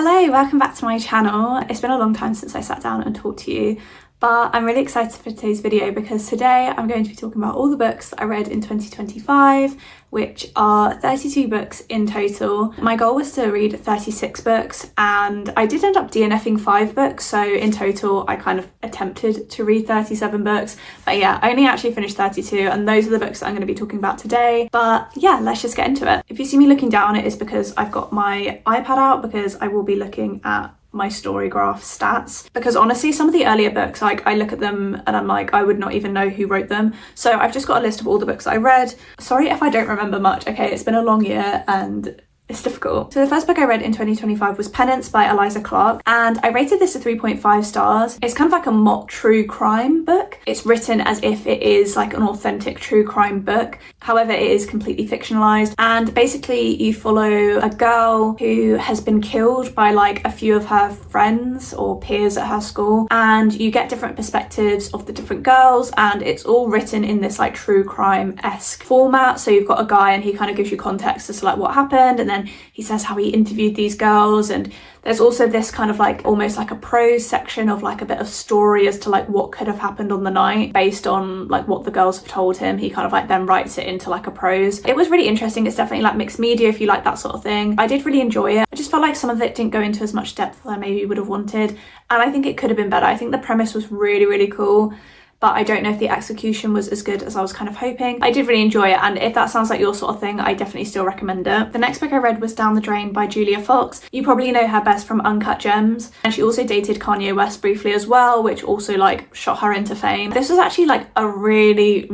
Hello, welcome back to my channel. It's been a long time since I sat down and talked to you, but I'm really excited for today's video because today I'm going to be talking about all the books that I read in 2025, which are 32 books in total. My goal was to read 36 books and I did end up DNFing 5 books, so in total I kind of attempted to read 37 books, but yeah, I only actually finished 32 and those are the books that I'm going to be talking about today. But yeah, let's just get into it. If you see me looking down, it is because I've got my iPad out because I will be looking at my Storygraph stats, because honestly some of the earlier books, like I look at them and I'm like, I would not even know who wrote them. So I've just got a list of all the books that I read. Sorry if I don't remember much, okay, it's been a long year and it's difficult. So the first book I read in 2025 was Penance by Eliza Clark, and I rated this a 3.5 stars. It's kind of like a mock true crime book. It's written as if it is like an authentic true crime book. However, it is completely fictionalized, and basically you follow a girl who has been killed by like a few of her friends or peers at her school, and you get different perspectives of the different girls, and it's all written in this like true crime-esque format. So you've got a guy and he kind of gives you context as to like what happened, and then he says how he interviewed these girls, and there's also this kind of like almost like a prose section of like a bit of story as to like what could have happened on the night based on like what the girls have told him. He kind of like then writes it into like a prose. It was really interesting. It's definitely like mixed media if you like that sort of thing. I did really enjoy it. I just felt like some of it didn't go into as much depth as I maybe would have wanted, and I think it could have been better. I think the premise was really cool, but I don't know if the execution was as good as I was kind of hoping. I did really enjoy it, and if that sounds like your sort of thing, I definitely still recommend it. The next book I read was Down the Drain by Julia Fox. You probably know her best from Uncut Gems, and she also dated Kanye West briefly as well, which also like shot her into fame. This was actually like a really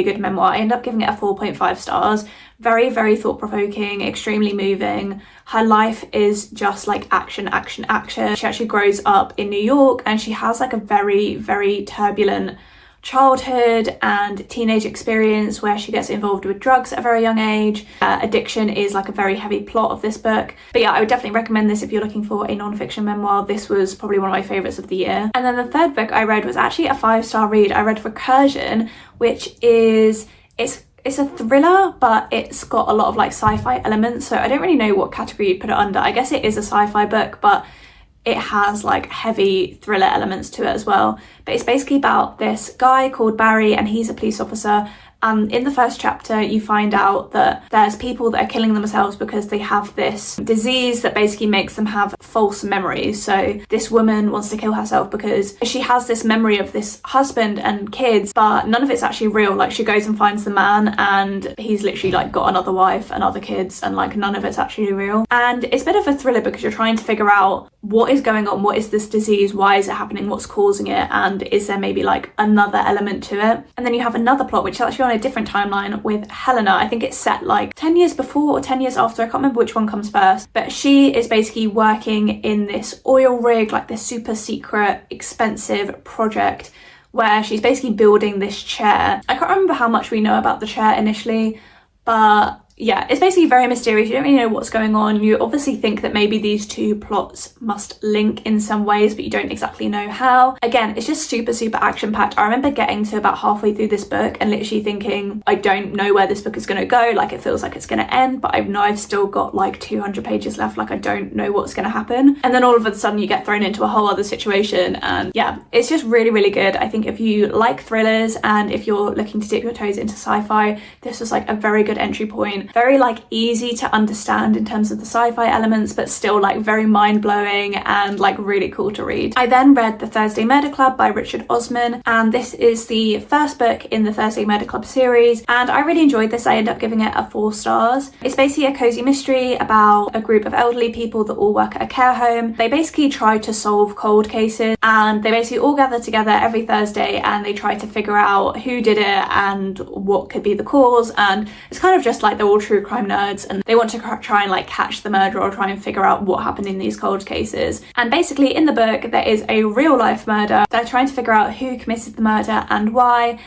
good memoir. I ended up giving it a 4.5 stars. Very thought-provoking, extremely moving. Her life is just like action. She actually grows up in New York, and she has like a very turbulent childhood and teenage experience where she gets involved with drugs at a very young age. Addiction is like a very heavy plot of this book. But yeah, I would definitely recommend this if you're looking for a non-fiction memoir. This was probably one of my favourites of the year. And then the third book I read was actually a 5-star read. I read Recursion, which is, it's a thriller, but it's got a lot of like sci-fi elements. So I don't really know what category you'd put it under. I guess it is a sci-fi book, but it has like heavy thriller elements to it as well. But it's basically about this guy called Barry, and he's a police officer. In the first chapter, you find out that there's people that are killing themselves because they have this disease that basically makes them have false memories. So this woman wants to kill herself because she has this memory of this husband and kids, but none of it's actually real. Like she goes and finds the man and he's literally like got another wife and other kids, and like none of it's actually real. And it's a bit of a thriller because you're trying to figure out what is going on, what is this disease, why is it happening, what's causing it, and is there maybe like another element to it. And then you have another plot which is actually on a different timeline with Helena. I think it's set like 10 years before or 10 years after, I can't remember which one comes first, but she is basically working in this oil rig, like this super secret expensive project where she's basically building this chair. I can't remember how much we know about the chair initially, but yeah, it's basically very mysterious. You don't really know what's going on. You obviously think that maybe these two plots must link in some ways, but you don't exactly know how. Again, it's just super action-packed. I remember getting to about halfway through this book and literally thinking, I don't know where this book is going to go. Like it feels like it's going to end, but I know I've still got like 200 pages left. Like I don't know what's going to happen. And then all of a sudden you get thrown into a whole other situation. And yeah, it's just really good. I think if you like thrillers and if you're looking to dip your toes into sci-fi, this was like a very good entry point. Very like easy to understand in terms of the sci-fi elements, but still like very mind-blowing and like really cool to read. I then read The Thursday Murder Club by Richard Osman, and this is the first book in the Thursday Murder Club series, and I really enjoyed this. I ended up giving it a 4 stars. It's basically a cozy mystery about a group of elderly people that all work at a care home. They basically try to solve cold cases, and they basically all gather together every Thursday and they try to figure out who did it and what could be the cause. And it's kind of just like they're all true crime nerds and they want to try and like catch the murderer or try and figure out what happened in these cold cases. And basically in the book there is a real life murder. They're trying to figure out who committed the murder and why.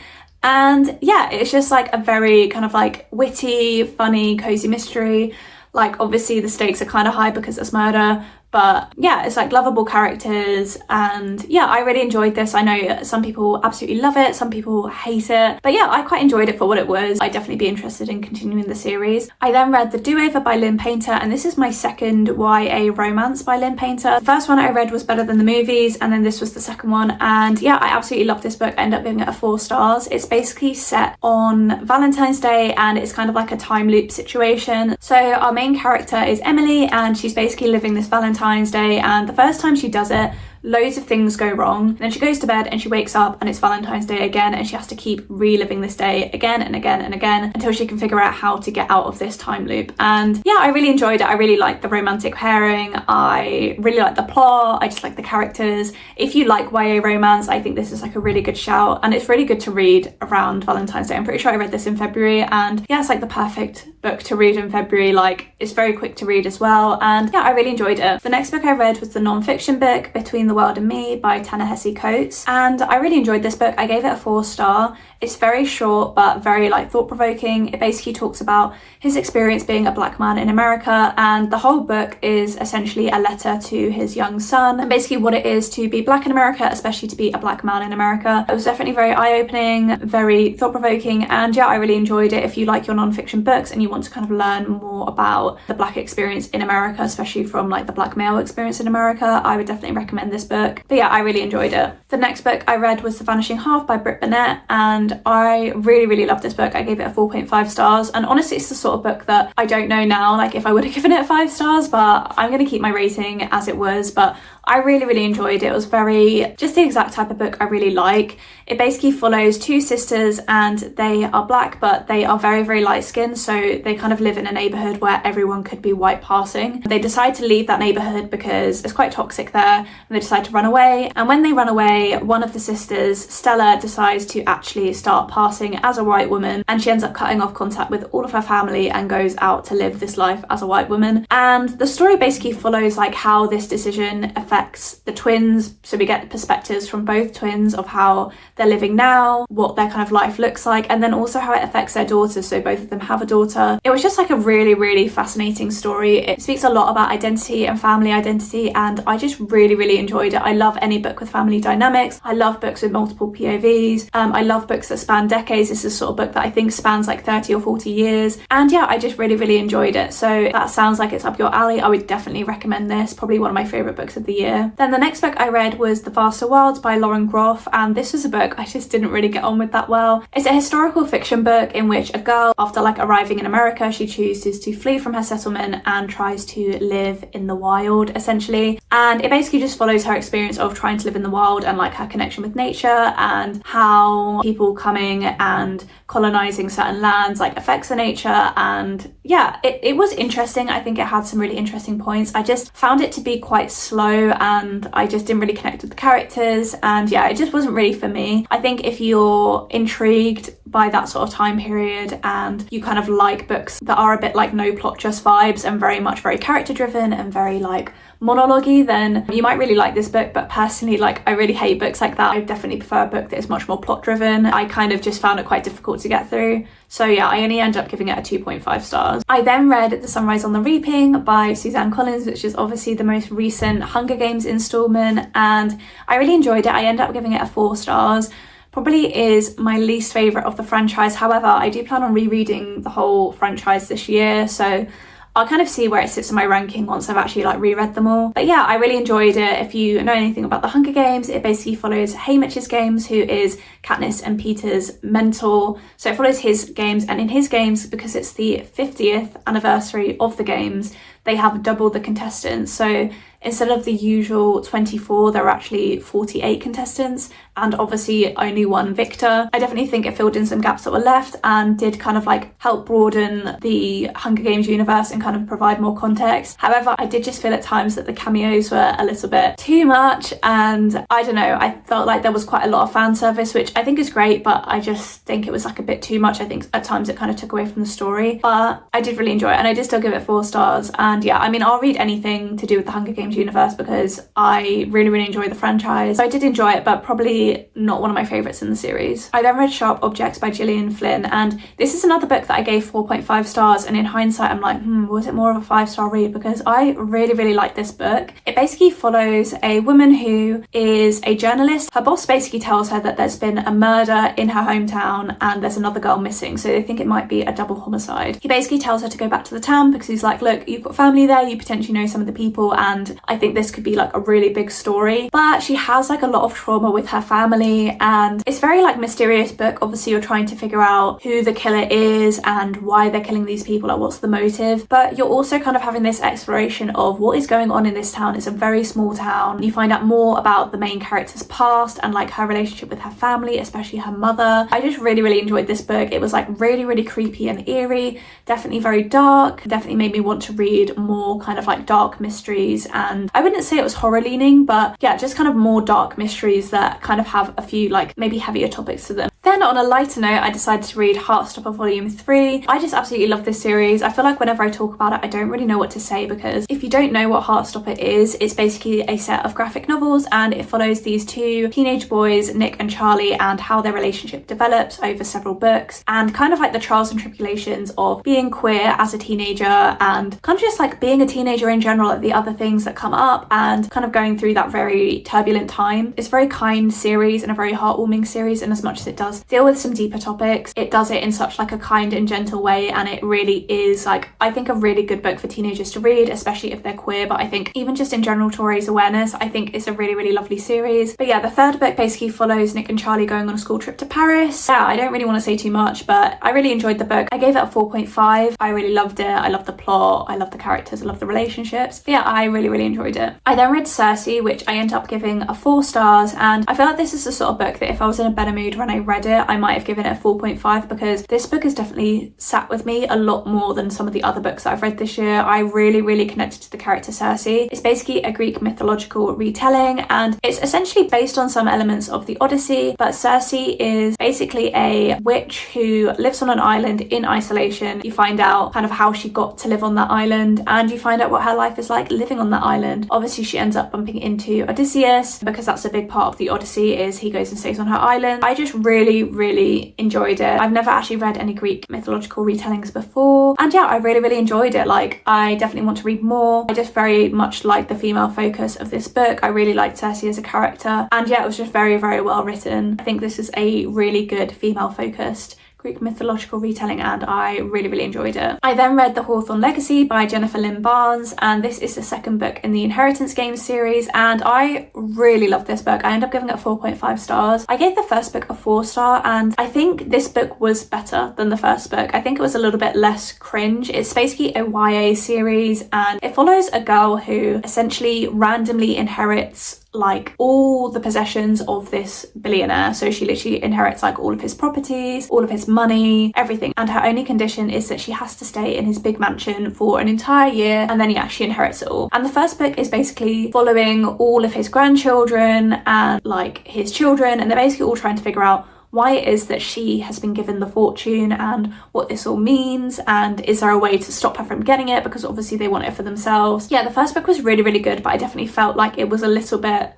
And yeah, it's just like a very kind of like witty, funny, cozy mystery. Like obviously the stakes are kind of high because it's murder, but yeah, it's like lovable characters, and yeah, I really enjoyed this. I know some people absolutely love it, some people hate it, but yeah, I quite enjoyed it for what it was. I'd definitely be interested in continuing the series. I then read The Do-Over by Lynn Painter, and this is my second YA romance by Lynn Painter. The first one I read was better than the movies, and then this was the second one, and yeah, I absolutely love this book. I ended up giving it a 4 stars. It's basically set on Valentine's Day, and it's kind of like a time loop situation. So our main character is Emily, and she's basically living this Valentine's Day, and the first time she does it, loads of things go wrong. Then she goes to bed and she wakes up and it's Valentine's Day again, and she has to keep reliving this day again and again and again until she can figure out how to get out of this time loop. And yeah, I really enjoyed it. I really liked the romantic pairing. I really liked the plot. I just like the characters. If you like YA romance, I think this is like a really good shout, and it's really good to read around Valentine's Day. I'm pretty sure I read this in February, and yeah, it's like the perfect book to read in February. Like, it's very quick to read as well, and yeah, I really enjoyed it. The next book I read was the non-fiction book Between the World and Me by Ta-Nehisi Coates, and I really enjoyed this book. I gave it a 4 star. It's very short but very like thought-provoking. It basically talks about his experience being a black man in America, and the whole book is essentially a letter to his young son, and basically what it is to be black in America, especially to be a black man in America. It was definitely very eye-opening, very thought-provoking, and yeah, I really enjoyed it. If you like your non-fiction books and you want to kind of learn more about the black experience in America, especially from like the black male experience in America, I would definitely recommend this book. But yeah, I really enjoyed it. The next book I read was The Vanishing Half by Brit Bennett, and I really loved this book. I gave it a 4.5 stars, and honestly, it's the sort of book that I don't know now like if I would have given it 5 stars, but I'm going to keep my rating as it was. But I really enjoyed it. It was very, just the exact type of book I really like. It basically follows 2 sisters, and they are black, but they are very light skinned, so they kind of live in a neighborhood where everyone could be white passing. They decide to leave that neighborhood because it's quite toxic there, and they decide to run away. And when they run away, one of the sisters, Stella, decides to actually start passing as a white woman, and she ends up cutting off contact with all of her family and goes out to live this life as a white woman. And the story basically follows like how this decision affects the twins, so we get perspectives from both twins of how they're living now, what their kind of life looks like, and then also how it affects their daughters, so both of them have a daughter. It was just like a really fascinating story. It speaks a lot about identity and family identity, and I just really enjoyed it. I love any book with family dynamics. I love books with multiple POVs. I love books that span decades. This is the sort of book that I think spans like 30 or 40 years, and yeah, I just really enjoyed it. So that sounds like it's up your alley. I would definitely recommend this. Probably one of my favorite books of the year. Then the next book I read was The Vaster Wilds by Lauren Groff, and this was a book I just didn't really get on with that well. It's a historical fiction book in which a girl, after like arriving in America, she chooses to flee from her settlement and tries to live in the wild essentially, and it basically just follows her experience of trying to live in the wild and like her connection with nature, and how people coming and colonizing certain lands like affects the nature. And yeah, it was interesting. I think it had some really interesting points. I just found it to be quite slow, and I just didn't really connect with the characters, and yeah, it just wasn't really for me. I think if you're intrigued by that sort of time period and you kind of like books that are a bit like no plot just vibes and very character driven and very like monologue-y, then you might really like this book. But personally, like, I really hate books like that. I definitely prefer a book that is much more plot driven. I kind of just found it quite difficult to get through. So yeah, I only ended up giving it a 2.5 stars. I then read The Sunrise on the Reaping by Suzanne Collins, which is obviously the most recent Hunger Games installment, and I really enjoyed it. I ended up giving it a 4 stars. Probably is my least favourite of the franchise. However, I do plan on rereading the whole franchise this year, so I'll kind of see where it sits in my ranking once I've actually like reread them all. But yeah, I really enjoyed it. If you know anything about the Hunger Games, it basically follows Haymitch's games, who is Katniss and Peter's mentor. So it follows his games, and in his games, because it's the 50th anniversary of the games, they have double the contestants. So instead of the usual 24, there are actually 48 contestants, and obviously only one victor. I definitely think it filled in some gaps that were left and did kind of like help broaden the Hunger Games universe and kind of provide more context. However, I did just feel at times that the cameos were a little bit too much, and I don't know, I felt like there was quite a lot of fan service, which I think is great, but I just think it was like a bit too much. I think at times it kind of took away from the story, but I did really enjoy it, and I did still give it 4 stars. And yeah, I mean, I'll read anything to do with the Hunger Games Games universe because I really, really enjoy the franchise. So I did enjoy it, but probably not one of my favourites in the series. I then read Sharp Objects by Gillian Flynn, and this is another book that I gave 4.5 stars, and in hindsight I'm like, was it more of a 5-star read? Because I really, really like this book. It basically follows a woman who is a journalist. Her boss basically tells her that there's been a murder in her hometown and there's another girl missing, so they think it might be a double homicide. He basically tells her to go back to the town because he's like, look, you've got family there, you potentially know some of the people, and I think this could be like a really big story. But she has like a lot of trauma with her family, and it's very like mysterious book. Obviously you're trying to figure out who the killer is and why they're killing these people, like what's the motive, but you're also kind of having this exploration of what is going on in this town. It's a very small town. You find out more about the main character's past and like her relationship with her family, especially her mother. I just really, really enjoyed this book. It was like really, really creepy and eerie, definitely very dark, definitely made me want to read more kind of like dark mysteries, and I wouldn't say it was horror leaning, but yeah, just kind of more dark mysteries that kind of have a few like maybe heavier topics to them. Then on a lighter note, I decided to read Heartstopper Volume 3. I just absolutely love this series. I feel like whenever I talk about it, I don't really know what to say, because if you don't know what Heartstopper is, it's basically a set of graphic novels, and it follows these two teenage boys, Nick and Charlie, and how their relationship develops over several books, and kind of like the trials and tribulations of being queer as a teenager, and kind of just like being a teenager in general, like the other things that come up, and kind of going through that very turbulent time. It's a very kind series and a very heartwarming series, and as much as it does deal with some deeper topics, it does it in such like a kind and gentle way, and it really is like, I think, a really good book for teenagers to read, especially if they're queer, but I think even just in general to raise awareness, I think it's a really, really lovely series. But yeah, the third book basically follows Nick and Charlie going on a school trip to Paris. Yeah, I don't really want to say too much, but I really enjoyed the book. I gave it a 4.5. I really loved it. I love the plot, I love the characters, I love the relationships. But yeah, I really, really enjoyed it. I then read Circe, which I ended up giving a 4 stars, and I feel like this is the sort of book that if I was in a better mood when I read it, I might have given it a 4.5, because this book has definitely sat with me a lot more than some of the other books that I've read this year. I really, really connected to the character Circe. It's basically a Greek mythological retelling, and it's essentially based on some elements of the Odyssey, but Circe is basically a witch who lives on an island in isolation. You find out kind of how she got to live on that island, and you find out what her life is like living on that island. Obviously she ends up bumping into Odysseus, because that's a big part of the Odyssey, is he goes and stays on her island. I just really, really enjoyed it. I've never actually read any Greek mythological retellings before, and yeah, I really, really enjoyed it. Like, I definitely want to read more. I just very much like the female focus of this book. I really liked Circe as a character, and yeah, it was just very, very well written. I think this is a really good female focused Greek mythological retelling, and I really, really enjoyed it. I then read The Hawthorne Legacy by Jennifer Lynn Barnes, and this is the second book in the Inheritance Games series, and I really love this book. I ended up giving it 4.5 stars. I gave the first book a 4-star, and I think this book was better than the first book. I think it was a little bit less cringe. It's basically a YA series, and it follows a girl who essentially randomly inherits like all the possessions of this billionaire. So she literally inherits like all of his properties, all of his money, everything, and her only condition is that she has to stay in his big mansion for an entire year, and then he actually inherits it all. And the first book is basically following all of his grandchildren and like his children, and they're basically all trying to figure out why it is that she has been given the fortune and what this all means, and is there a way to stop her from getting it, because obviously they want it for themselves. Yeah, the first book was really, really good, but I definitely felt like it was a little bit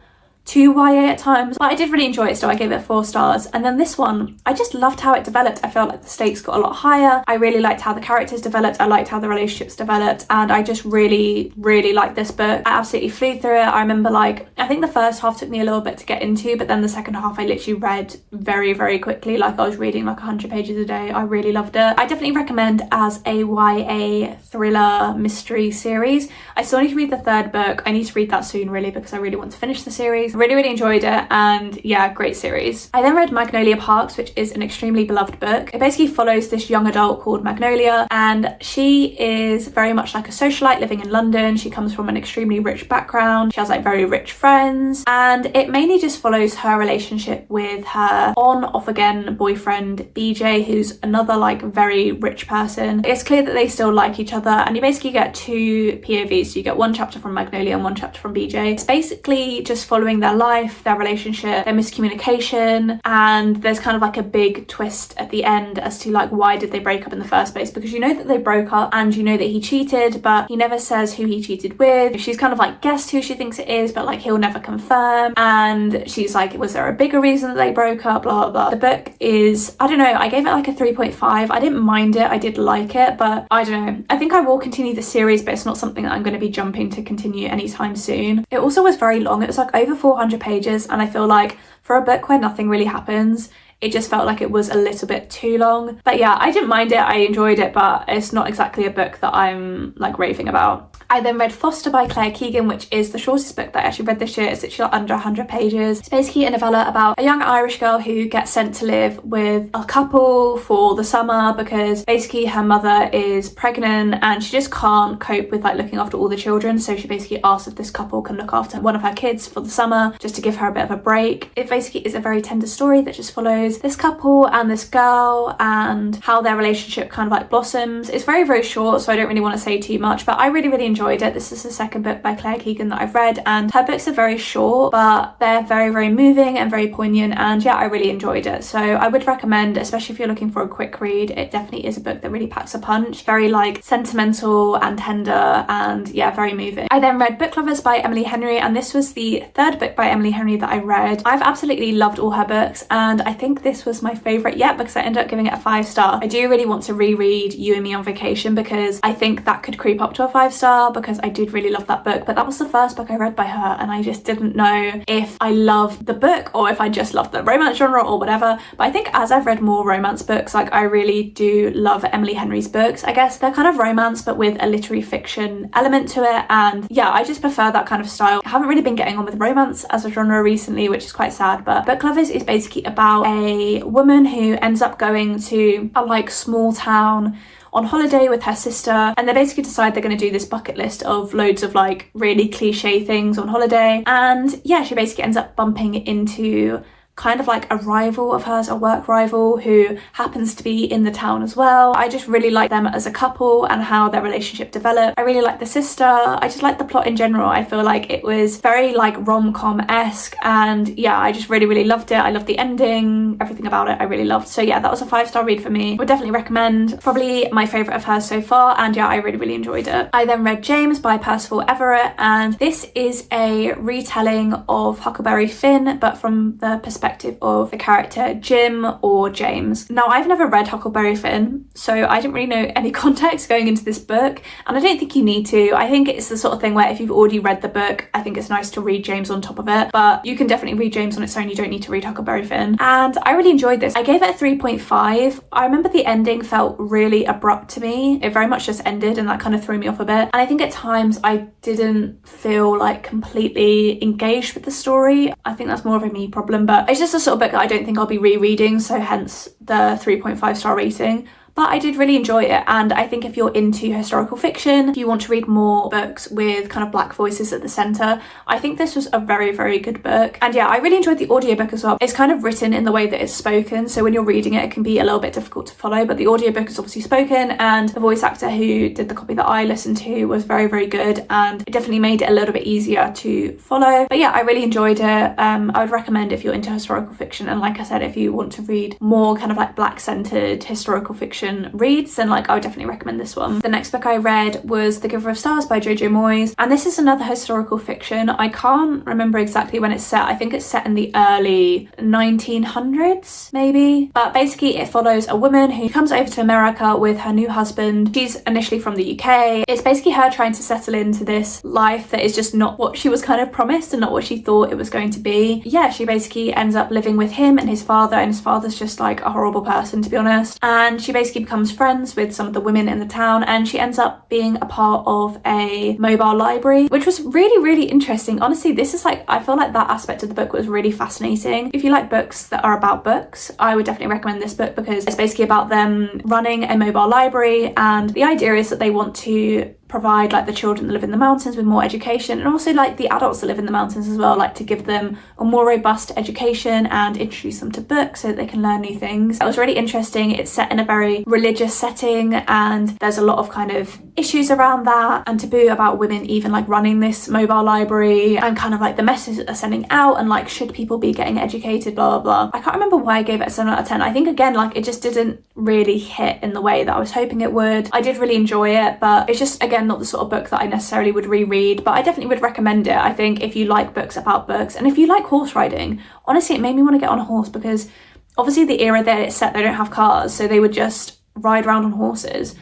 too YA at times, but I did really enjoy it, so I gave it 4 stars. And then this one, I just loved how it developed. I felt like the stakes got a lot higher. I really liked how the characters developed. I liked how the relationships developed, and I just really, really liked this book. I absolutely flew through it. I remember like, I think the first half took me a little bit to get into, but then the second half I literally read very, very quickly. Like, I was reading like 100 pages a day. I really loved it. I definitely recommend as a YA thriller mystery series. I still need to read the third book. I need to read that soon, really, because I really want to finish the series. Really, really enjoyed it, and yeah, great series. I then read Magnolia Parks, which is an extremely beloved book. It basically follows this young adult called Magnolia, and she is very much like a socialite living in London. She comes from an extremely rich background. She has like very rich friends friends, and it mainly just follows her relationship with her on off again boyfriend BJ, who's another like very rich person. It's clear that they still like each other, and you basically get two POVs. So you get one chapter from Magnolia and one chapter from BJ. It's basically just following their life, their relationship, their miscommunication, and there's kind of like a big twist at the end as to like why did they break up in the first place, because you know that they broke up and you know that he cheated, but he never says who he cheated with. She's kind of like guessed who she thinks it is, but like he'll never confirm, and she's like, was there a bigger reason that they broke up, blah blah blah. The book is, I don't know, I gave it like a 3.5. I didn't mind it, I did like it, but I don't know, I think I will continue the series, but it's not something that I'm going to be jumping to continue anytime soon. It also was very long. It was like over 400 pages, and I feel like for a book where nothing really happens, it just felt like it was a little bit too long. But yeah, I didn't mind it, I enjoyed it, but it's not exactly a book that I'm like raving about. I then read Foster by Claire Keegan, which is the shortest book that I actually read this year. It's literally under 100 pages. It's basically a novella about a young Irish girl who gets sent to live with a couple for the summer because basically her mother is pregnant and she just can't cope with like looking after all the children. So she basically asks if this couple can look after one of her kids for the summer just to give her a bit of a break. It basically is a very tender story that just follows this couple and this girl and how their relationship kind of like blossoms. It's very, very short, so I don't really want to say too much, but I really enjoyed it. This is the second book by Claire Keegan that I've read, and her books are very short, but they're very moving and very poignant, and yeah, I really enjoyed it. So I would recommend, especially if you're looking for a quick read, it definitely is a book that really packs a punch. Very like sentimental and tender, and yeah, very moving. I then read Book Lovers by Emily Henry, and this was the third book by Emily Henry that I read. I've absolutely loved all her books, and I think this was my favourite yet because I ended up giving it a 5-star. I do really want to reread You and Me on Vacation because I think that could creep up to a 5-star because I did really love that book, but that was the first book I read by her and I just didn't know if I loved the book or if I just loved the romance genre or whatever. But I think as I've read more romance books, like I really do love Emily Henry's books. I guess they're kind of romance but with a literary fiction element to it, and yeah, I just prefer that kind of style. I haven't really been getting on with romance as a genre recently, which is quite sad, but Book Lovers is basically about a woman who ends up going to a like small town on holiday with her sister, and they basically decide they're going to do this bucket list of loads of like really cliche things on holiday, and yeah, she basically ends up bumping into kind of like a rival of hers, a work rival who happens to be in the town as well. I just really like them as a couple and how their relationship developed. I really like the sister. I just like the plot in general. I feel like it was very like rom-com-esque, and yeah, I just really loved it. I loved the ending, everything about it I really loved. So yeah, that was a 5-star read for me. Would definitely recommend. Probably my favourite of hers so far, and yeah, I really enjoyed it. I then read James by Percival Everett, and this is a retelling of Huckleberry Finn, but from the perspective of the character Jim or James. Now, I've never read Huckleberry Finn, so I didn't really know any context going into this book, and I don't think you need to. I think it's the sort of thing where if you've already read the book, I think it's nice to read James on top of it, but you can definitely read James on its own. You don't need to read Huckleberry Finn, and I really enjoyed this. I gave it a 3.5. I remember the ending felt really abrupt to me. It very much just ended, and that kind of threw me off a bit, and I think at times I didn't feel like completely engaged with the story. I think that's more of a me problem, but it's just a sort of book that I don't think I'll be rereading, so hence the 3.5-star rating. But I did really enjoy it, and I think if you're into historical fiction, if you want to read more books with kind of black voices at the centre, I think this was a very good book. And yeah, I really enjoyed the audiobook as well. It's kind of written in the way that it's spoken, so when you're reading it, it can be a little bit difficult to follow, but the audiobook is obviously spoken, and the voice actor who did the copy that I listened to was very good, and it definitely made it a little bit easier to follow. But yeah, I really enjoyed it. I would recommend if you're into historical fiction, and like I said, if you want to read more kind of like black-centred historical fiction reads, then like I would definitely recommend this one. The next book I read was The Giver of Stars by Jojo Moyes, and this is another historical fiction. I can't remember exactly when it's set. I think it's set in the early 1900s maybe, but basically it follows a woman who comes over to America with her new husband. She's initially from the UK. It's basically her trying to settle into this life that is just not what she was kind of promised and not what she thought it was going to be. Yeah, she basically ends up living with him and his father, and his father's just like a horrible person, to be honest, and she basically becomes friends with some of the women in the town, and she ends up being a part of a mobile library, which was really interesting. Honestly, this is like, I feel like that aspect of the book was really fascinating. If you like books that are about books, I would definitely recommend this book because it's basically about them running a mobile library, and the idea is that they want to provide like the children that live in the mountains with more education, and also like the adults that live in the mountains as well, like to give them a more robust education and introduce them to books so that they can learn new things. It was really interesting. It's set in a very religious setting, and there's a lot of kind of issues around that and taboo about women even like running this mobile library, and kind of like the message that they're sending out, and like should people be getting educated, blah blah blah. I can't remember why I gave it a 7 out of 10. I think again like it just didn't really hit in the way that I was hoping it would. I did really enjoy it, but it's just again not the sort of book that I necessarily would reread, but I definitely would recommend it. I think if you like books about books, and if you like horse riding, honestly it made me want to get on a horse, because obviously the era that it's set, they don't have cars, so they would just ride around on horses,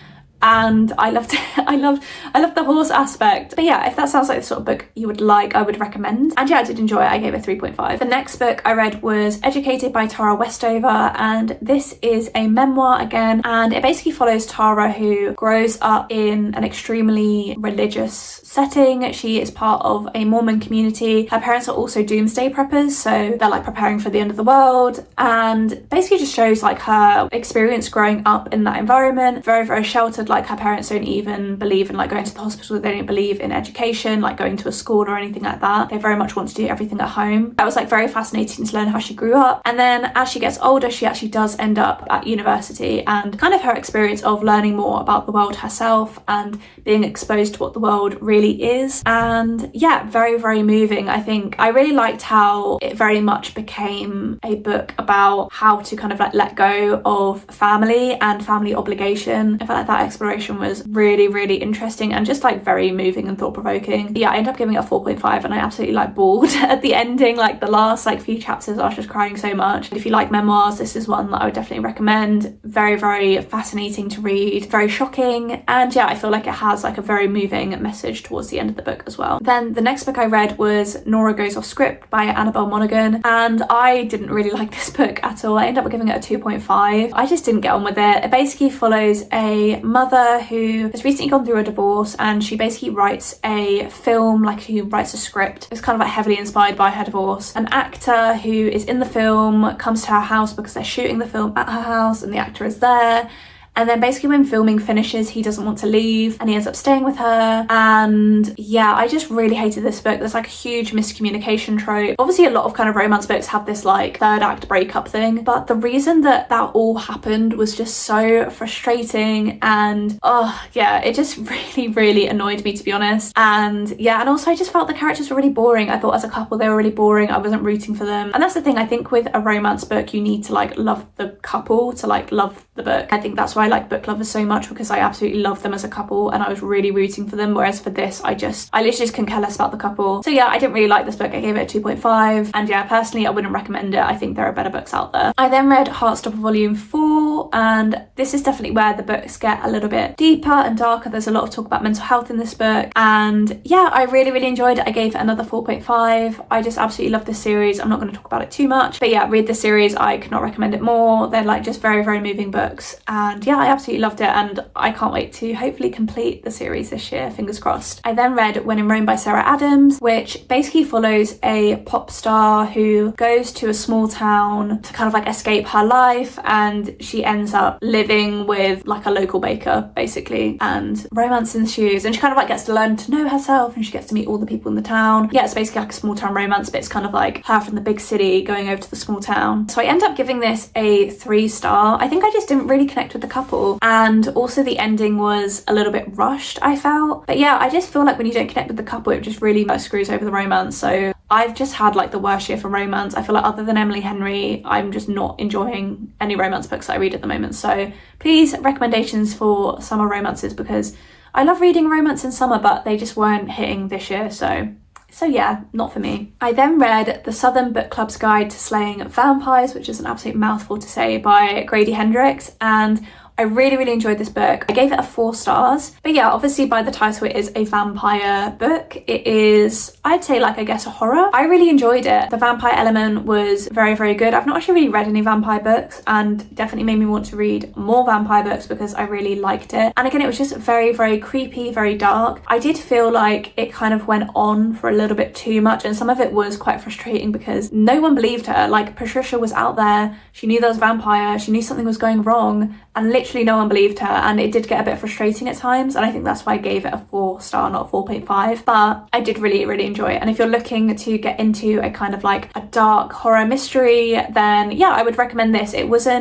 and I loved it. I loved the horse aspect. But yeah, if that sounds like the sort of book you would like, I would recommend. And yeah, I did enjoy it. I gave it 3.5. The next book I read was Educated by Tara Westover, and this is a memoir again, and it basically follows Tara, who grows up in an extremely religious setting. She is part of a Mormon community. Her parents are also doomsday preppers, so they're like preparing for the end of the world, and basically just shows like her experience growing up in that environment. Very, very sheltered. Like her parents don't even believe in like going to the hospital, they don't believe in education, like going to a school or anything like that. They very much want to do everything at home. That was like very fascinating to learn how she grew up. And then as she gets older, she actually does end up at university, and kind of her experience of learning more about the world herself and being exposed to what the world really is. And yeah, very, very moving. I think I really liked how it very much became a book about how to kind of like let go of family and family obligation. I felt like that exploration was really, really interesting and just like very moving and thought-provoking. Yeah, I ended up giving it a 4.5, and I absolutely like bawled at the ending. Like the last like few chapters I was just crying so much. And if you like memoirs, this is one that I would definitely recommend. Very, very fascinating to read, very shocking, and yeah, I feel like it has like a very moving message towards the end of the book as well. Then the next book I read was Nora Goes Off Script by Annabelle Monaghan, and I didn't really like this book at all. I ended up giving it a 2.5. I just didn't get on with it. It basically follows a mother who has recently gone through a divorce, and she basically writes a film, like she writes a script. It's kind of like heavily inspired by her divorce. An actor who is in the film comes to her house because they're shooting the film at her house, and the actor is there. And then basically when filming finishes, he doesn't want to leave and he ends up staying with her. And yeah, I just really hated this book. There's like a huge miscommunication trope. Obviously a lot of kind of romance books have this like third act breakup thing, but the reason that all happened was just so frustrating, and oh yeah, it just really, really annoyed me, to be honest. And yeah, and also I just felt the characters were really boring. I thought as a couple they were really boring. I wasn't rooting for them. And that's the thing, I think with a romance book you need to like love the couple to like love the book. I think that's why I like book lovers so much, because I absolutely love them as a couple and I was really rooting for them, whereas for this I literally just couldn't care less about the couple. So yeah, I didn't really like this book. I gave it a 2.5, and yeah, personally I wouldn't recommend it. I think there are better books out there. I then read Heartstopper Volume 4, and this is definitely where the books get a little bit deeper and darker. There's a lot of talk about mental health in this book, and yeah, I really, really enjoyed it. I gave it another 4.5. I just absolutely love this series. I'm not going to talk about it too much, but yeah, read this series. I could not recommend it more. They're like just very, very moving books, and yeah, I absolutely loved it, and I can't wait to hopefully complete the series this year, fingers crossed. I then read When in Rome by Sarah Adams, which basically follows a pop star who goes to a small town to kind of like escape her life, and she ends up living with like a local baker basically, and romance ensues, and she kind of like gets to learn to know herself, and she gets to meet all the people in the town. Yeah, it's basically like a small town romance, but it's kind of like her from the big city going over to the small town. So I end up giving this a 3-star. I think I just didn't really connect with the couple, and also the ending was a little bit rushed, I felt. But yeah, I just feel like when you don't connect with the couple, it just really screws over the romance. So I've just had like the worst year for romance. I feel like other than Emily Henry, I'm just not enjoying any romance books that I read at the moment. So please, recommendations for summer romances, because I love reading romance in summer, but they just weren't hitting this year. So yeah, not for me. I then read The Southern Book Club's Guide to Slaying Vampires, which is an absolute mouthful to say, by Grady Hendrix, and I really, really enjoyed this book. I gave it a 4 stars. But yeah, obviously by the title it is a vampire book. It is, I'd say like, I guess, a horror. I really enjoyed it. The vampire element was very, very good. I've not actually really read any vampire books, and definitely made me want to read more vampire books because I really liked it. And again, it was just very, very creepy, very dark. I did feel like it kind of went on for a little bit too much, and some of it was quite frustrating because no one believed her. Like, Patricia was out there, she knew there was a vampire, she knew something was going wrong, and literally no one believed her, and it did get a bit frustrating at times, and I think that's why I gave it a 4-star, not a 4.5, but I did really enjoy it. And if you're looking to get into a kind of like a dark horror mystery, then yeah, I would recommend this. It was a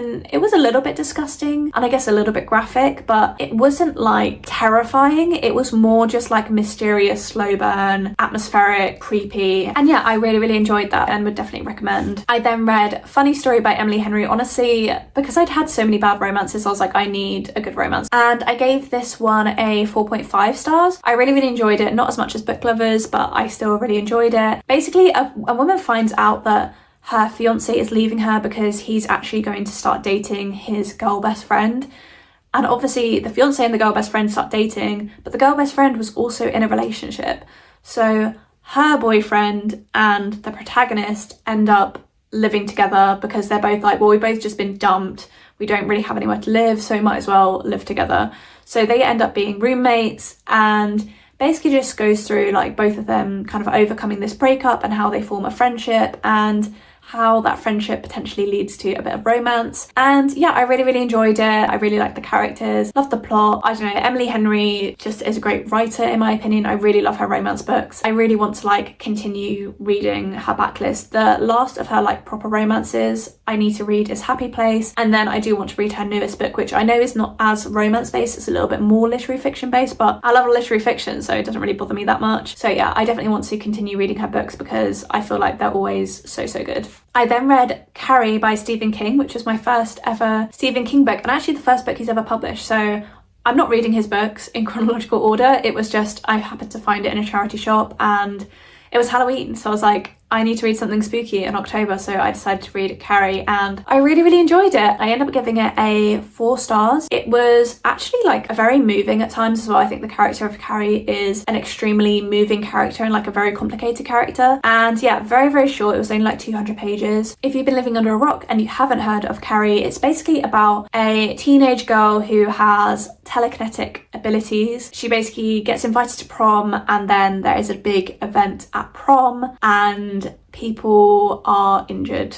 little bit disgusting and I guess a little bit graphic, but it wasn't like terrifying. It was more just like mysterious, slow burn, atmospheric, creepy, and yeah, I really enjoyed that and would definitely recommend. I then read Funny Story by Emily Henry. Honestly, because I'd had so many bad romances, I was like, I need a good romance, and I gave this one a 4.5 stars. I really enjoyed it, not as much as Book Lovers, but I still really enjoyed it. Basically, a woman finds out that her fiance is leaving her because he's actually going to start dating his girl best friend. And obviously the fiance and the girl best friend start dating, but the girl best friend was also in a relationship. So her boyfriend and the protagonist end up living together because they're both like, well, we've both just been dumped. We don't really have anywhere to live, so we might as well live together. So they end up being roommates, and basically just goes through like both of them kind of overcoming this breakup and how they form a friendship and how that friendship potentially leads to a bit of romance. And yeah, I really enjoyed it. I really liked the characters, loved the plot. I don't know, Emily Henry just is a great writer in my opinion. I really love her romance books. I really want to like continue reading her backlist. The last of her like proper romances I need to read is Happy Place, and then I do want to read her newest book, which I know is not as romance based, it's a little bit more literary fiction based, but I love literary fiction, so it doesn't really bother me that much. So yeah, I definitely want to continue reading her books because I feel like they're always so good. I then read Carrie by Stephen King, which was my first ever Stephen King book, and actually the first book he's ever published. So I'm not reading his books in chronological order. It was just I happened to find it in a charity shop and it was Halloween, so I was like, I need to read something spooky in October, so I decided to read Carrie, and I really enjoyed it. I ended up giving it a 4 stars. It was actually like a very moving at times as well. I think the character of Carrie is an extremely moving character and like a very complicated character. And yeah, very short. It was only like 200 pages. If you've been living under a rock and you haven't heard of Carrie, it's basically about a teenage girl who has telekinetic abilities. She basically gets invited to prom, and then there is a big event at prom and people are injured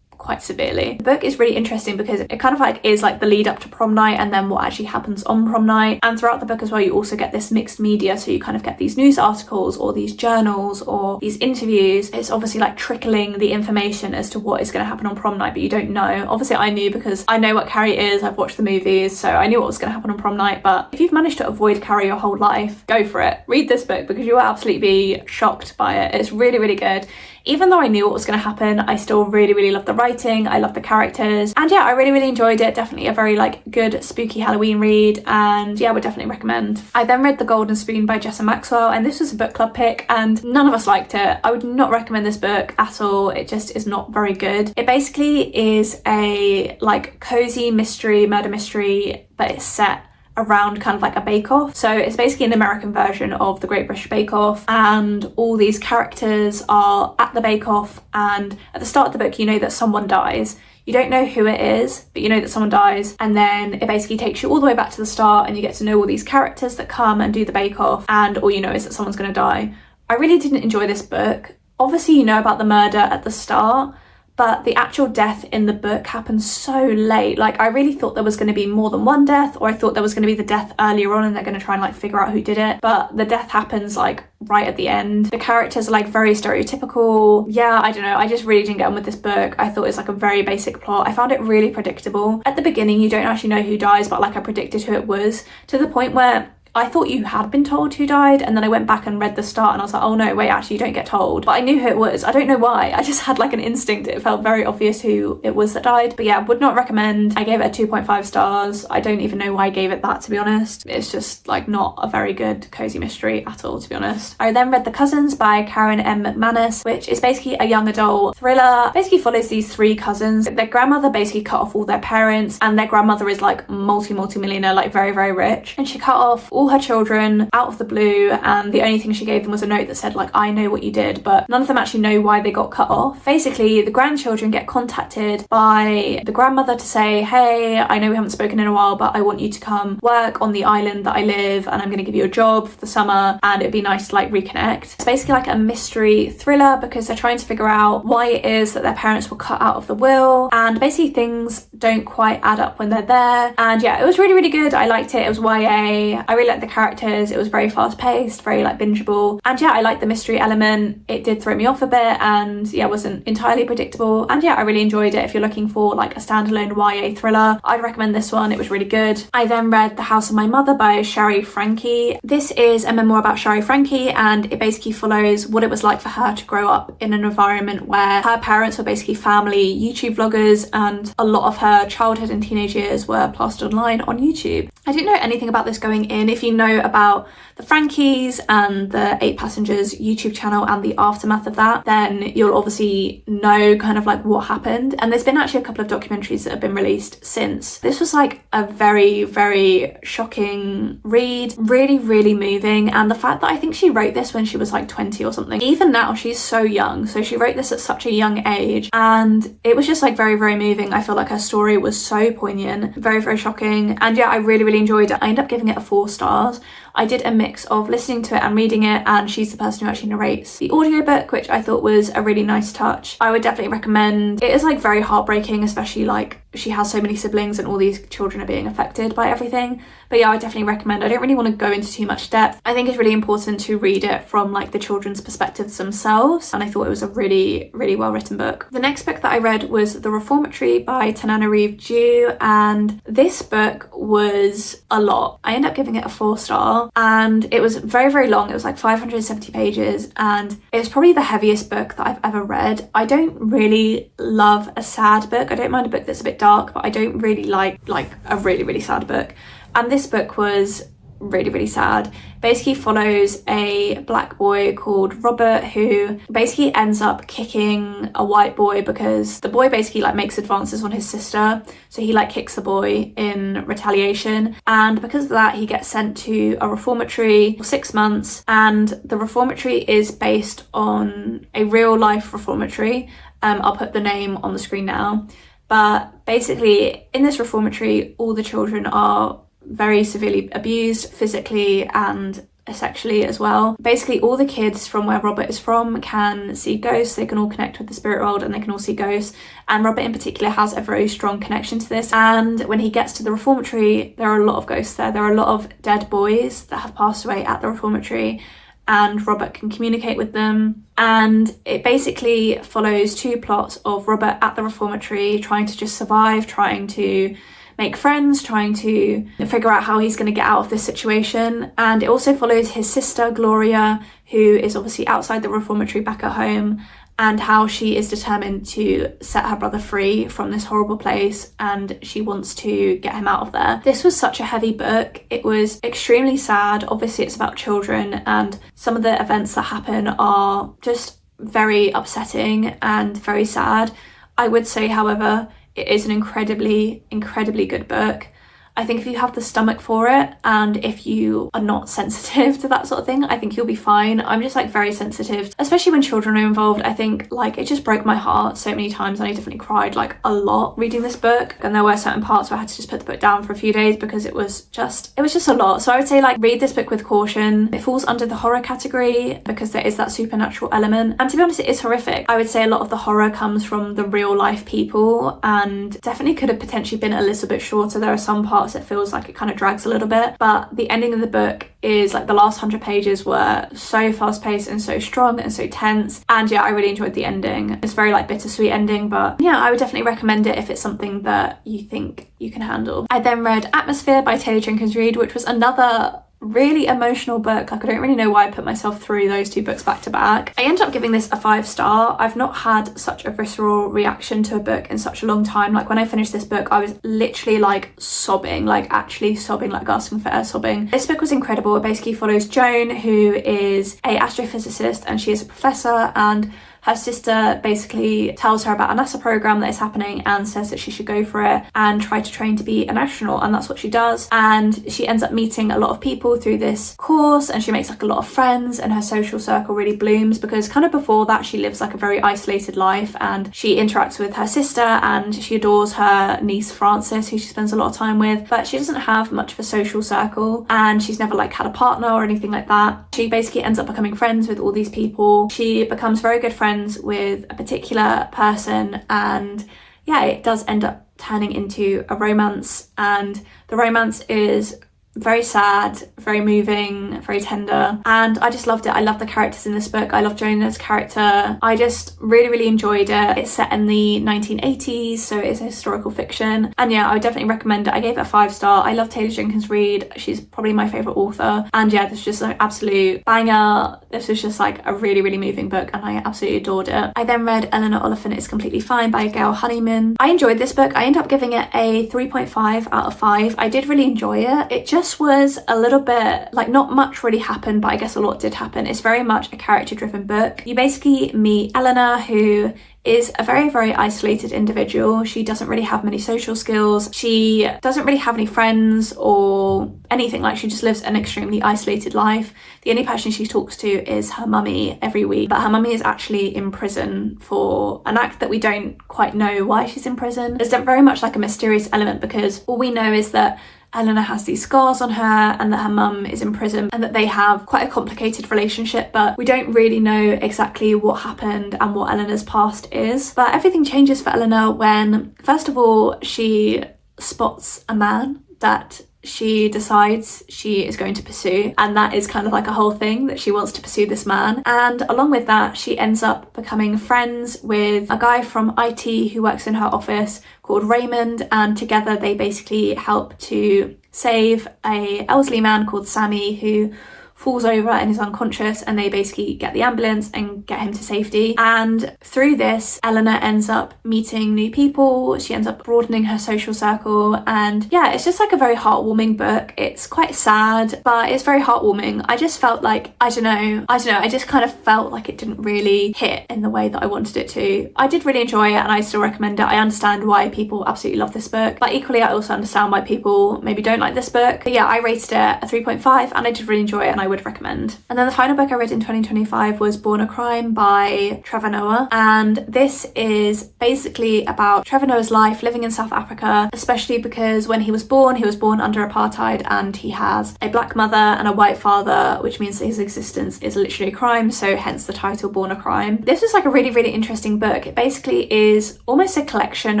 quite severely. The book is really interesting because it kind of like is like the lead up to prom night and then what actually happens on prom night. And throughout the book as well, you also get this mixed media, so you kind of get these news articles or these journals or these interviews. It's obviously like trickling the information as to what is going to happen on prom night, but you don't know. Obviously I knew because I know what Carrie is, I've watched the movies, so I knew what was going to happen on prom night. But if you've managed to avoid Carrie your whole life, go for it. Read this book because you will absolutely be shocked by it. It's really good. Even though I knew what was going to happen, I still really love the writing. I love the characters, and yeah, I really enjoyed it. Definitely a very like good spooky Halloween read, and yeah, would definitely recommend. I then read The Golden Spoon by Jessa Maxwell, and this was a book club pick and none of us liked it. I would not recommend this book at all. It just is not very good. It basically is a like cozy mystery, murder mystery, but it's set around kind of like a bake-off. So it's basically an American version of the Great British Bake Off, and all these characters are at the bake-off, and at the start of the book you know that someone dies. You don't know who it is, but you know that someone dies, and then it basically takes you all the way back to the start and you get to know all these characters that come and do the bake-off, and all you know is that someone's going to die. I really didn't enjoy this book. Obviously you know about the murder at the start, but the actual death in the book happens so late. Like I really thought there was going to be more than one death, or I thought there was going to be the death earlier on and they're going to try and like figure out who did it, but the death happens like right at the end. The characters are like very stereotypical. Yeah, I don't know, I just really didn't get on with this book. I thought it's like a very basic plot. I found it really predictable. At the beginning you don't actually know who dies, but like I predicted who it was, to the point where I thought you had been told who died, and then I went back and read the start and I was like, oh no, wait, actually you don't get told. But I knew who it was. I don't know why. I just had like an instinct. It felt very obvious who it was that died. But yeah, would not recommend. I gave it a 2.5 stars. I don't even know why I gave it that, to be honest. It's just like not a very good cozy mystery at all, to be honest. I then read The Cousins by Karen M. McManus, which is basically a young adult thriller. Basically follows these 3 cousins. Their grandmother basically cut off all their parents, and their grandmother is like multi-millionaire, like very rich. And she cut off all all her children out of the blue, and the only thing she gave them was a note that said like, I know what you did, but none of them actually know why they got cut off. Basically, the grandchildren get contacted by the grandmother to say, hey, I know we haven't spoken in a while, but I want you to come work on the island that I live, and I'm going to give you a job for the summer, and it'd be nice to like reconnect. It's basically like a mystery thriller because they're trying to figure out why it is that their parents were cut out of the will, and basically things don't quite add up when they're there. And yeah, it was really, really good. I liked it. It was YA. I really liked the characters. It was very fast paced, very like bingeable. And yeah, I liked the mystery element. It did throw me off a bit, and yeah, wasn't entirely predictable. And yeah, I really enjoyed it. If you're looking for like a standalone YA thriller, I'd recommend this one. It was really good. I then read The House of My Mother by Shari Frankie. This is a memoir about Shari Frankie, and it basically follows what it was like for her to grow up in an environment where her parents were basically family YouTube vloggers, and a lot of her childhood and teenage years were plastered online on YouTube. I didn't know anything about this going in. If you know about the Frankies and the 8 Passengers YouTube channel and the aftermath of that, then you'll obviously know kind of like what happened. And there's been actually a couple of documentaries that have been released since. This was like a very, very shocking read, really, really moving. And the fact that I think she wrote this when she was like 20 or something. Even now, she's so young. So she wrote this at such a young age, and it was just like very, very moving. I feel like her story was so poignant, very, very shocking. And yeah, I really, really enjoyed it. I ended up giving it a 4 stars. I did a mix of listening to it and reading it, and she's the person who actually narrates the audiobook, which I thought was a really nice touch. I would definitely recommend. It is like very heartbreaking, especially like she has so many siblings and all these children are being affected by everything. But yeah, I would definitely recommend. I don't really want to go into too much depth. I think it's really important to read it from like the children's perspectives themselves, and I thought it was a really, really well written book. The next book that I read was The Reformatory by Tananarive Due, and this book was a lot. I ended up giving it a 4 star, and it was very, very long. It was like 570 pages, and it was probably the heaviest book that I've ever read. I don't really love a sad book. I don't mind a book that's a bit dark, but I don't really like a really, really sad book. And this book was really, really sad. Basically follows a black boy called Robert who basically ends up kicking a white boy because the boy basically like makes advances on his sister. So he like kicks the boy in retaliation, and because of that he gets sent to a reformatory for 6 months. And the reformatory is based on a real life reformatory. I'll put the name on the screen now. But basically in this reformatory, all the children are very severely abused physically and sexually as well. Basically all the kids from where Robert is from can see ghosts. They can all connect with the spirit world and they can all see ghosts, and Robert in particular has a very strong connection to this. And when he gets to the reformatory, there are a lot of ghosts there. There are a lot of dead boys that have passed away at the reformatory, and Robert can communicate with them. And it basically follows 2 plots of Robert at the reformatory trying to just survive, trying to make friends, trying to figure out how he's going to get out of this situation. And it also follows his sister Gloria, who is obviously outside the reformatory back at home, and how she is determined to set her brother free from this horrible place, and she wants to get him out of there. This was such a heavy book. It was extremely sad. Obviously it's about children, and some of the events that happen are just very upsetting and very sad. I would say, however, it is an incredibly, incredibly good book. I think if you have the stomach for it, and if you are not sensitive to that sort of thing, I think you'll be fine. I'm just like very sensitive, especially when children are involved. I think like it just broke my heart so many times, and I definitely cried like a lot reading this book. And there were certain parts where I had to just put the book down for a few days because it was just a lot. So I would say like read this book with caution. It falls under the horror category because there is that supernatural element. And to be honest, it is horrific. I would say a lot of the horror comes from the real life people, and definitely could have potentially been a little bit shorter. There are some parts it feels like it kind of drags a little bit, but the ending of the book is like the last 100 pages were so fast paced and so strong and so tense. And yeah, I really enjoyed the ending. It's very like bittersweet ending, but yeah, I would definitely recommend it if it's something that you think you can handle. I then read Atmosphere by Taylor Jenkins Reid, which was another really emotional book. Like I don't really know why I put myself through those 2 books back to back. I ended up giving this a 5 star. I've not had such a visceral reaction to a book in such a long time. Like when I finished this book, I was literally like sobbing, like actually sobbing, like gasping for air sobbing. This book was incredible. It basically follows Joan, who is a astrophysicist, and she is a professor, and her sister basically tells her about a NASA program that is happening and says that she should go for it and try to train to be an astronaut, and that's what she does. And she ends up meeting a lot of people through this course, and she makes like a lot of friends, and her social circle really blooms because kind of before that she lives like a very isolated life, and she interacts with her sister and she adores her niece Frances, who she spends a lot of time with, but she doesn't have much of a social circle and she's never like had a partner or anything like that. She basically ends up becoming friends with all these people. She becomes very good friends with a particular person, and yeah, it does end up turning into a romance, and the romance is very sad, very moving, very tender, and I just loved it. I love the characters in this book. I love Jonah's character. I just really enjoyed it. It's set in the 1980s, so it's a historical fiction, and yeah, I would definitely recommend it. I gave it a 5-star. I love Taylor Jenkins Reid. She's probably my favourite author, and yeah, this is just an absolute banger. This was just like a really moving book, and I absolutely adored it. I then read Eleanor Oliphant Is Completely Fine by Gail Honeyman. I enjoyed this book. I ended up giving it a 3.5 out of 5. I did really enjoy it. It just was a little bit like not much really happened, but I guess a lot did happen. It's very much a character driven book. You basically meet Eleanor, who is a very isolated individual. She doesn't really have many social skills. She doesn't really have any friends or anything. Like, she just lives an extremely isolated life. The only person she talks to is her mummy every week, but her mummy is actually in prison for an act that we don't quite know why she's in prison. There's very much like a mysterious element because all we know is that Eleanor has these scars on her and that her mum is in prison and that they have quite a complicated relationship, but we don't really know exactly what happened and what Eleanor's past is. But everything changes for Eleanor when, first of all, she spots a man that she decides she is going to pursue, and that is kind of like a whole thing, that she wants to pursue this man. And along with that, she ends up becoming friends with a guy from IT who works in her office called Raymond, and together they basically help to save a elderly man called Sammy who falls over and is unconscious, and they basically get the ambulance and get him to safety. And through this, Eleanor ends up meeting new people. She ends up broadening her social circle, and yeah, it's just like a very heartwarming book. It's quite sad, but it's very heartwarming. I just felt like, I don't know, I just kind of felt like it didn't really hit in the way that I wanted it to. I did really enjoy it and I still recommend it. I understand why people absolutely love this book, but equally I also understand why people maybe don't like this book. But yeah, I rated it a 3.5 and I did really enjoy it and I would recommend. And then the final book I read in 2025 was Born a Crime by Trevor Noah, and this is basically about Trevor Noah's life living in South Africa, especially because when he was born under apartheid, and he has a black mother and a white father, which means that his existence is literally a crime, so hence the title Born a Crime. This is like a really interesting book. It basically is almost a collection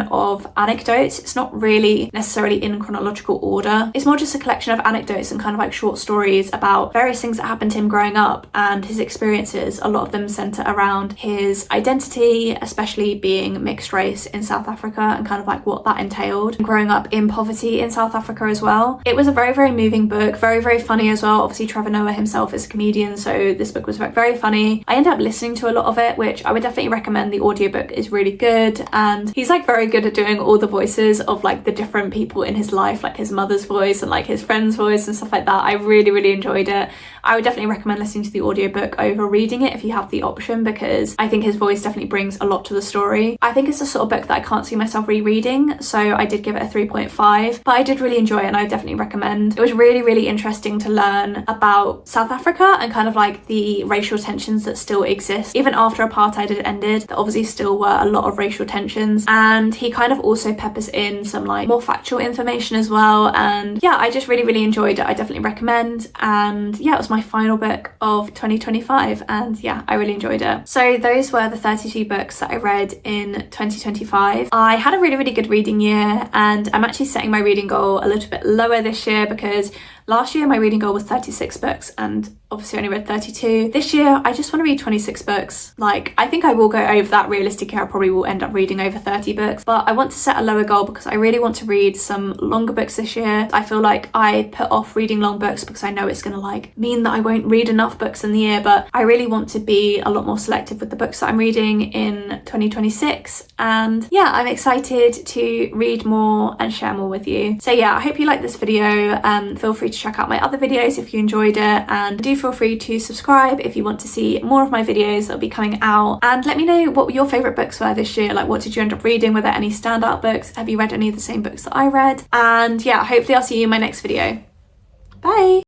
of anecdotes. It's not really necessarily in chronological order. It's more just a collection of anecdotes and kind of like short stories about various things that happened to him growing up and his experiences. A lot of them centre around his identity, especially being mixed race in South Africa and kind of like what that entailed, growing up in poverty in South Africa as well. It was a very moving book, very funny as well. Obviously Trevor Noah himself is a comedian, so this book was very funny. I ended up listening to a lot of it, which I would definitely recommend. The audiobook is really good, and he's like very good at doing all the voices of like the different people in his life, like his mother's voice and like his friend's voice and stuff like that. I really enjoyed it. I would definitely recommend listening to the audiobook over reading it if you have the option, because I think his voice definitely brings a lot to the story. I think it's the sort of book that I can't see myself rereading, so I did give it a 3.5, but I did really enjoy it and I would definitely recommend. It was really interesting to learn about South Africa and kind of like the racial tensions that still exist. Even after apartheid had ended, there obviously still were a lot of racial tensions, and he kind of also peppers in some like more factual information as well. And yeah, I just really enjoyed it. I definitely recommend. And yeah, it was my final book of 2025, and yeah, I really enjoyed it. So those were the 32 books that I read in 2025. I had a really good reading year, and I'm actually setting my reading goal a little bit lower this year because last year my reading goal was 36 books and obviously I only read 32. This year I just want to read 26 books. Like, I think I will go over that. Realistically, I probably will end up reading over 30 books, but I want to set a lower goal because I really want to read some longer books this year. I feel like I put off reading long books because I know it's gonna like mean that I won't read enough books in the year, but I really want to be a lot more selective with the books that I'm reading in 2026. And yeah, I'm excited to read more and share more with you. So yeah, I hope you like this video. Feel free to check out my other videos if you enjoyed it, and do feel free to subscribe if you want to see more of my videos that'll be coming out. And let me know what your favourite books were this year. Like, what did you end up reading? Were there any standout books? Have you read any of the same books that I read? And yeah, hopefully I'll see you in my next video. Bye!